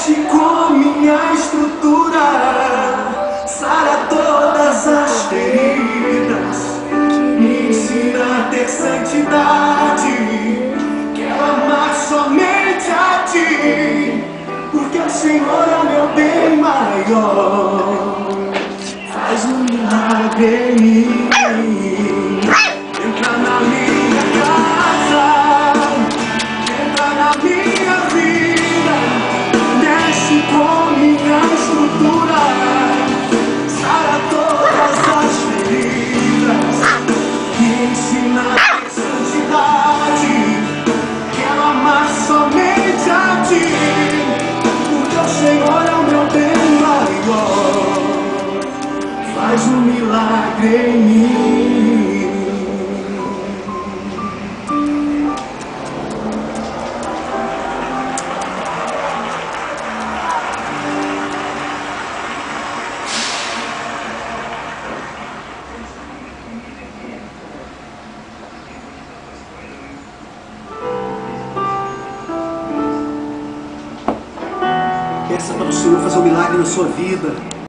Mexe com minha estrutura, sara todas as feridas, me ensina a ter santidade. Quero amar somente a ti, porque o Senhor é o meu bem maior. Faz um milagre em mim. Entra na minha casa, entra na minha vida, mexe com minha estrutura, sara todas as feridas, me ensina a ter santidade. Quero amar somente a ti, porque o Senhor é o meu bem maior. Faz um milagre em mim. Peça para o Senhor fazer um milagre na sua vida.